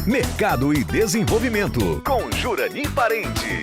Mercado e Desenvolvimento, com Jurani Parente.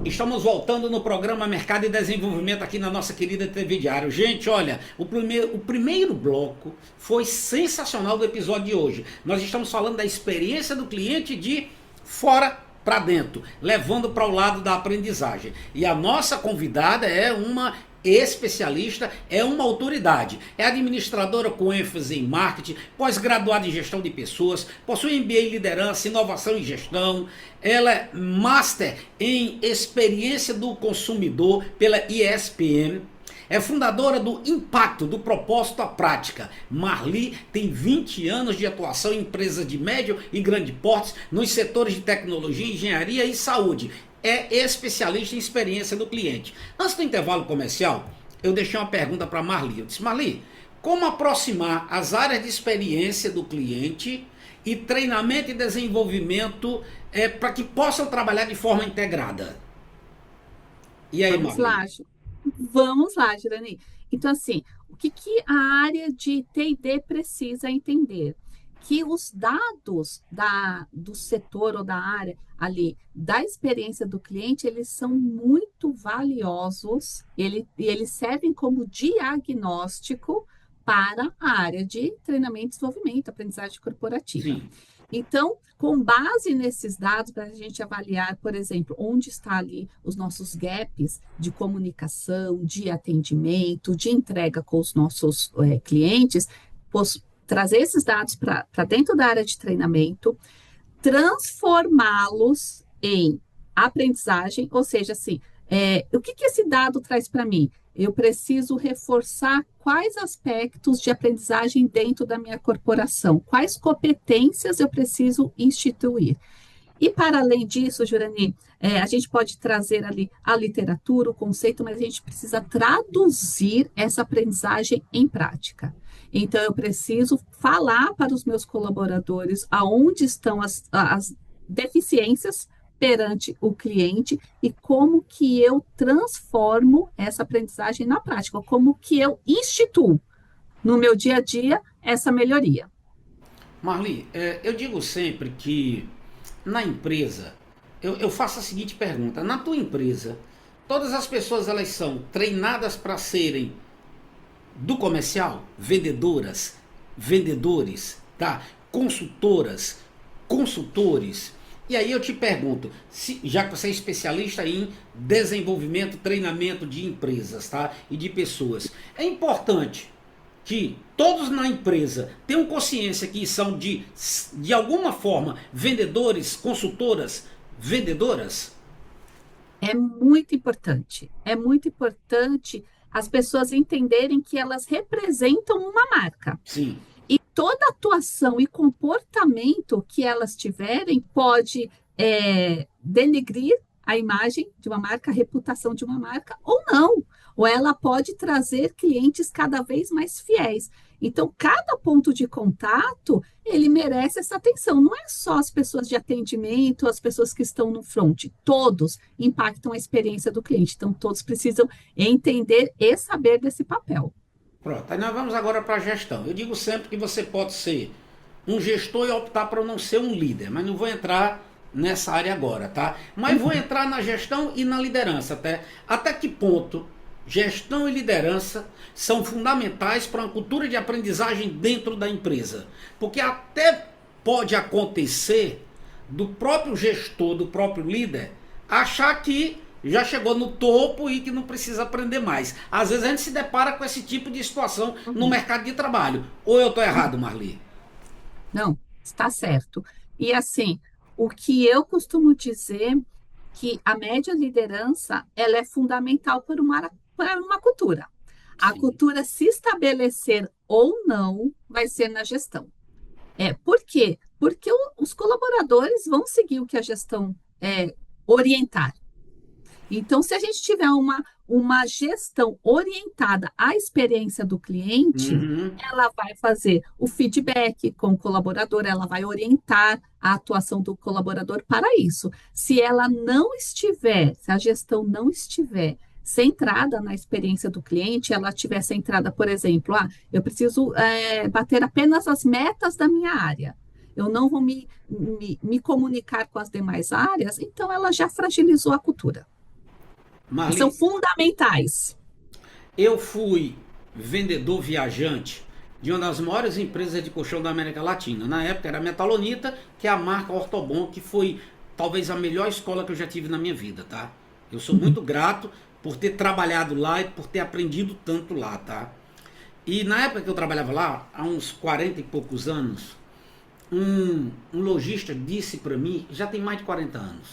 Estamos voltando no programa Mercado e Desenvolvimento aqui na nossa querida TV Diário. Gente, olha, o primeiro bloco foi sensacional do episódio de hoje. Nós estamos falando da experiência do cliente de fora para dentro, levando para o lado da aprendizagem. E a nossa convidada é uma especialista, é uma autoridade, é administradora com ênfase em marketing, pós-graduada em gestão de pessoas, possui MBA em liderança, inovação e gestão, ela é master em experiência do consumidor pela ESPM, é fundadora do Impacto, do Propósito à Prática. Marli tem 20 anos de atuação em empresas de médio e grande porte nos setores de tecnologia, engenharia e saúde. É especialista em experiência do cliente. Antes do intervalo comercial, eu deixei uma pergunta para Marli. Eu disse, Marli, como aproximar as áreas de experiência do cliente e treinamento e desenvolvimento para que possam trabalhar de forma integrada? E aí, Marli? Vamos lá, Jurani. Então, assim, o que a área de T&D precisa entender? Que os dados do setor ou da área ali, da experiência do cliente, eles são muito valiosos, eles servem como diagnóstico para a área de treinamento e desenvolvimento, aprendizagem corporativa. Sim. Então, com base nesses dados, para a gente avaliar, por exemplo, onde está ali os nossos gaps de comunicação, de atendimento, de entrega com os nossos clientes, trazer esses dados para dentro da área de treinamento, transformá-los em aprendizagem, ou seja, assim, o que esse dado traz para mim? Eu preciso reforçar quais aspectos de aprendizagem dentro da minha corporação, quais competências eu preciso instituir. E para além disso, Jurani, a gente pode trazer ali a literatura, o conceito, mas a gente precisa traduzir essa aprendizagem em prática. Então, eu preciso falar para os meus colaboradores aonde estão as deficiências perante o cliente e como que eu transformo essa aprendizagem na prática, como que eu instituo no meu dia a dia essa melhoria. Marli, eu digo sempre que na empresa, eu faço a seguinte pergunta, na tua empresa, todas as pessoas elas são treinadas para serem do comercial, vendedoras, vendedores, tá? Consultoras, consultores. E aí eu te pergunto, já que você é especialista em desenvolvimento, treinamento de empresas, tá? E de pessoas, é importante que todos na empresa tenham consciência que são de alguma forma vendedores, consultoras, vendedoras? É muito importante as pessoas entenderem que elas representam uma marca. Sim. E toda atuação e comportamento que elas tiverem pode denegrir a imagem de uma marca, a reputação de uma marca, ou não. Ou ela pode trazer clientes cada vez mais fiéis. Então, cada ponto de contato, ele merece essa atenção. Não é só as pessoas de atendimento, as pessoas que estão no front. Todos impactam a experiência do cliente. Então, todos precisam entender e saber desse papel. Pronto, aí nós vamos agora para a gestão. Eu digo sempre que você pode ser um gestor e optar para não ser um líder, mas não vou entrar nessa área agora, tá? Mas vou entrar na gestão e na liderança. Até que ponto gestão e liderança são fundamentais para uma cultura de aprendizagem dentro da empresa? Porque até pode acontecer do próprio gestor, do próprio líder, achar que já chegou no topo e que não precisa aprender mais. Às vezes a gente se depara com esse tipo de situação no mercado de trabalho. Ou eu estou errado, Marli? Não, está certo. E assim, o que eu costumo dizer que a média liderança ela é fundamental para uma cultura. A cultura se estabelecer ou não vai ser na gestão. Por quê? Porque os colaboradores vão seguir o que a gestão orientar. Então, se a gente tiver uma gestão orientada à experiência do cliente, ela vai fazer o feedback com o colaborador, ela vai orientar a atuação do colaborador para isso. Se a gestão não estiver centrada na experiência do cliente, ela estiver centrada, por exemplo, eu preciso bater apenas as metas da minha área. eu não vou me comunicar com as demais áreas, então ela já fragilizou a cultura. São Marli, fundamentais. eu fui vendedor viajante de uma das maiores empresas de colchão da América Latina. Na época era a Metalonita, que é a marca Ortobon, que foi talvez a melhor escola que eu já tive na minha vida, tá? Eu sou muito grato por ter trabalhado lá e por ter aprendido tanto lá, tá? E na época que eu trabalhava lá, há uns 40 e poucos anos, um lojista disse para mim, já tem mais de 40 anos,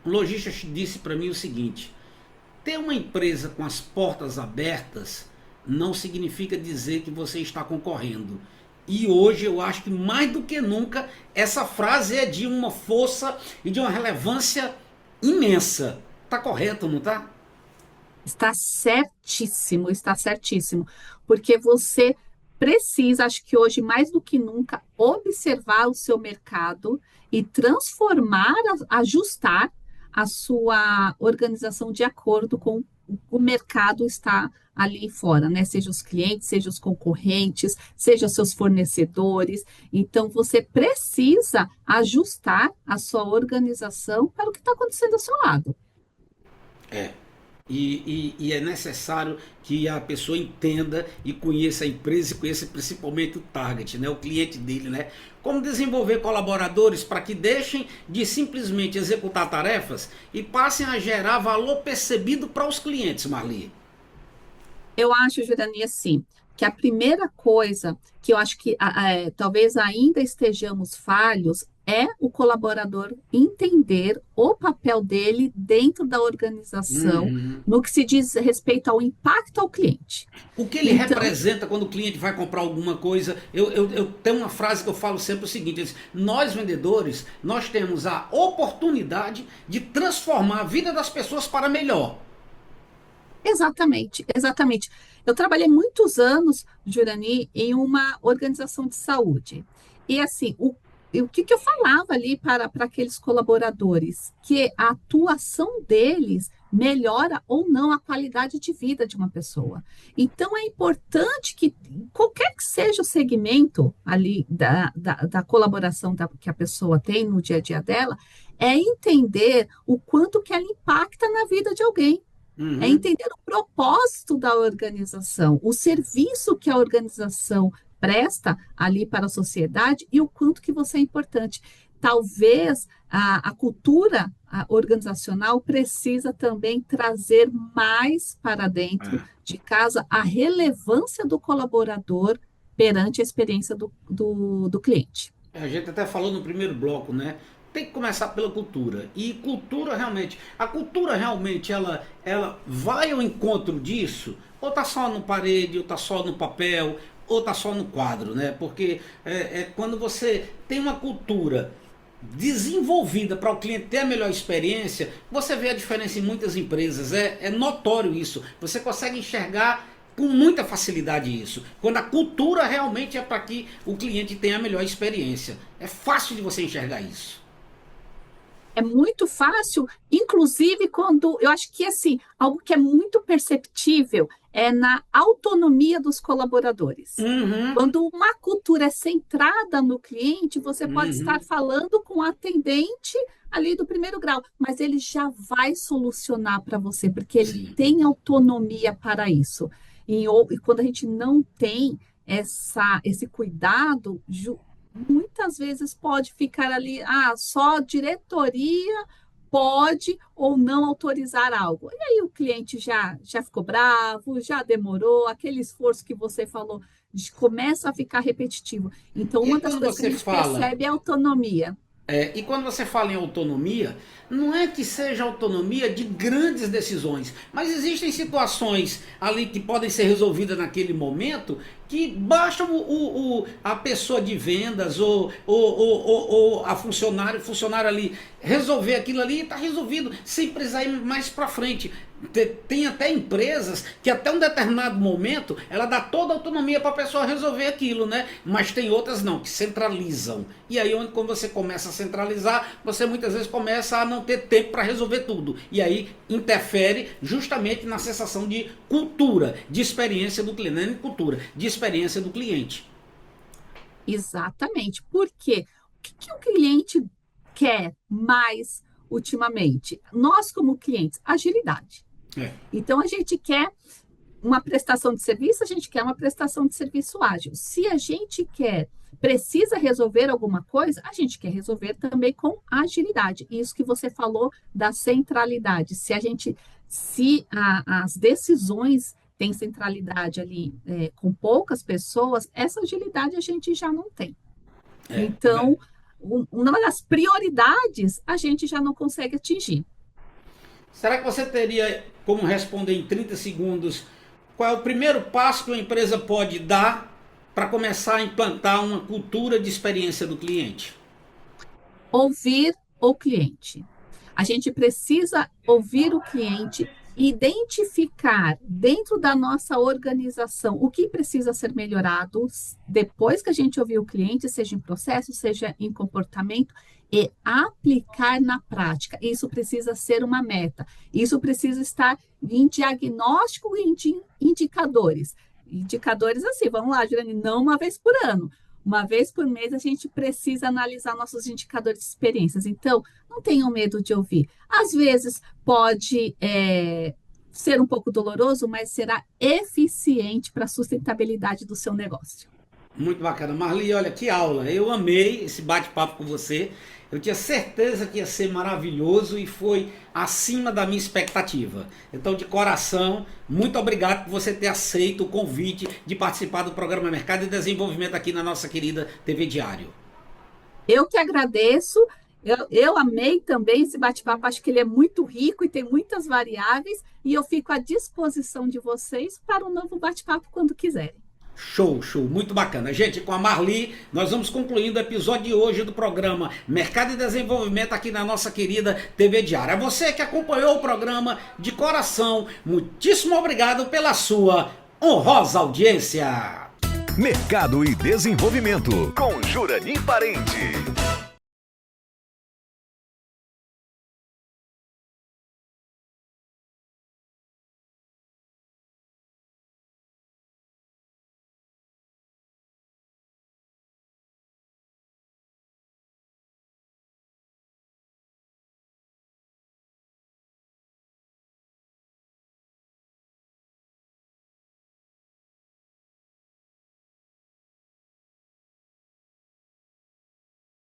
um lojista disse para mim o seguinte: ter uma empresa com as portas abertas não significa dizer que você está concorrendo. E hoje eu acho que mais do que nunca essa frase é de uma força e de uma relevância imensa. Tá correto, não tá? Está certíssimo, porque você precisa, acho que hoje mais do que nunca, observar o seu mercado e transformar, ajustar a sua organização de acordo com o mercado está ali fora, né? Seja os clientes, seja os concorrentes, seja seus fornecedores. Então, você precisa ajustar a sua organização para o que está acontecendo ao seu lado. É. E é necessário que a pessoa entenda e conheça a empresa e conheça principalmente o target, né, o cliente dele, né? Como desenvolver colaboradores para que deixem de simplesmente executar tarefas e passem a gerar valor percebido para os clientes, Marli. Eu acho, Jurani, assim, que a primeira coisa que eu acho que talvez ainda estejamos falhos é o colaborador entender o papel dele dentro da organização Uhum. no que se diz respeito ao impacto ao cliente. O que ele Então, representa quando o cliente vai comprar alguma coisa? Eu tenho uma frase que eu falo sempre o seguinte: nós vendedores, nós temos a oportunidade de transformar a vida das pessoas para melhor. exatamente, exatamente. Eu trabalhei muitos anos, Jurani, em uma organização de saúde. E assim, o que eu falava ali para aqueles colaboradores? Que a atuação deles melhora ou não a qualidade de vida de uma pessoa. Então, é importante que, qualquer que seja o segmento ali da colaboração que a pessoa tem no dia a dia dela, é entender o quanto que ela impacta na vida de alguém. É Uhum. entender o propósito da organização, o serviço que a organização presta ali para a sociedade e o quanto que você é importante. Talvez a cultura organizacional precisa também trazer mais para dentro É. de casa a relevância do colaborador perante a experiência do cliente. A gente até falou no primeiro bloco, né? Tem que começar pela cultura. E cultura realmente, a cultura realmente ela vai ao encontro disso, ou tá só no parede, ou tá só no papel, ou tá só no quadro, né? Porque quando você tem uma cultura desenvolvida para o cliente ter a melhor experiência, você vê a diferença em muitas empresas. É notório isso. Você consegue enxergar com muita facilidade isso. Quando a cultura realmente é para que o cliente tenha a melhor experiência. É fácil de você enxergar isso. É muito fácil, inclusive quando eu acho que assim, algo que é muito perceptível é na autonomia dos colaboradores. Uhum, Quando uma cultura é centrada no cliente, você pode estar uhum, falando com o atendente ali do primeiro grau, mas ele já vai solucionar para você, porque ele sim. tem autonomia para isso. E quando a gente não tem esse cuidado, muitas vezes pode ficar ali, só a diretoria pode ou não autorizar algo. E aí o cliente já ficou bravo, já demorou, aquele esforço que você falou começa a ficar repetitivo. Então, E uma das quando coisas que a você gente fala percebe é a autonomia. E quando você fala em autonomia, não é que seja autonomia de grandes decisões, mas existem situações ali que podem ser resolvidas naquele momento que basta a pessoa de vendas ou a funcionário ali resolver aquilo ali e está resolvido, sem precisar ir mais para frente. Tem até empresas que até um determinado momento ela dá toda a autonomia para a pessoa resolver aquilo, né? Mas tem outras não, que centralizam. E aí quando você começa a centralizar, você muitas vezes começa a não ter tempo para resolver tudo. E aí interfere justamente na sensação de cultura, de experiência do cliente, não é cultura, de experiência do cliente. Exatamente. Por quê? que o cliente quer mais ultimamente? Nós, como clientes, agilidade. Então, a gente quer uma prestação de serviço, a gente quer uma prestação de serviço ágil. Se a gente precisa resolver alguma coisa, a gente quer resolver também com agilidade. Isso que você falou da centralidade. Se as decisões têm centralidade ali com poucas pessoas, essa agilidade a gente já não tem. Então, uma das prioridades a gente já não consegue atingir. Será que você teria como responder em 30 segundos qual é o primeiro passo que uma empresa pode dar para começar a implantar uma cultura de experiência do cliente? Ouvir o cliente. A gente precisa ouvir o cliente, identificar dentro da nossa organização o que precisa ser melhorado depois que a gente ouvir o cliente, seja em processo, seja em comportamento, e aplicar na prática. Isso precisa ser uma meta. Isso precisa estar em diagnóstico e em indicadores. Indicadores assim, vamos lá, Juliane, não uma vez por ano. Uma vez por mês a gente precisa analisar nossos indicadores de experiências. Então, não tenham medo de ouvir. Às vezes pode ser um pouco doloroso, mas será eficiente para a sustentabilidade do seu negócio. Muito bacana. Marli, olha que aula. Eu amei esse bate-papo com você. Eu tinha certeza que ia ser maravilhoso e foi acima da minha expectativa. Então, de coração, muito obrigado por você ter aceito o convite de participar do programa Mercado e Desenvolvimento aqui na nossa querida TV Diário. Eu que agradeço. Eu amei também esse bate-papo. Acho que ele é muito rico e tem muitas variáveis. E eu fico à disposição de vocês para um novo bate-papo quando quiserem. Show, show, muito bacana. Gente, com a Marli, nós vamos concluindo o episódio de hoje do programa Mercado e Desenvolvimento aqui na nossa querida TV Diário. A você que acompanhou o programa de coração, muitíssimo obrigado pela sua honrosa audiência. Mercado e Desenvolvimento, com Jurani Parente.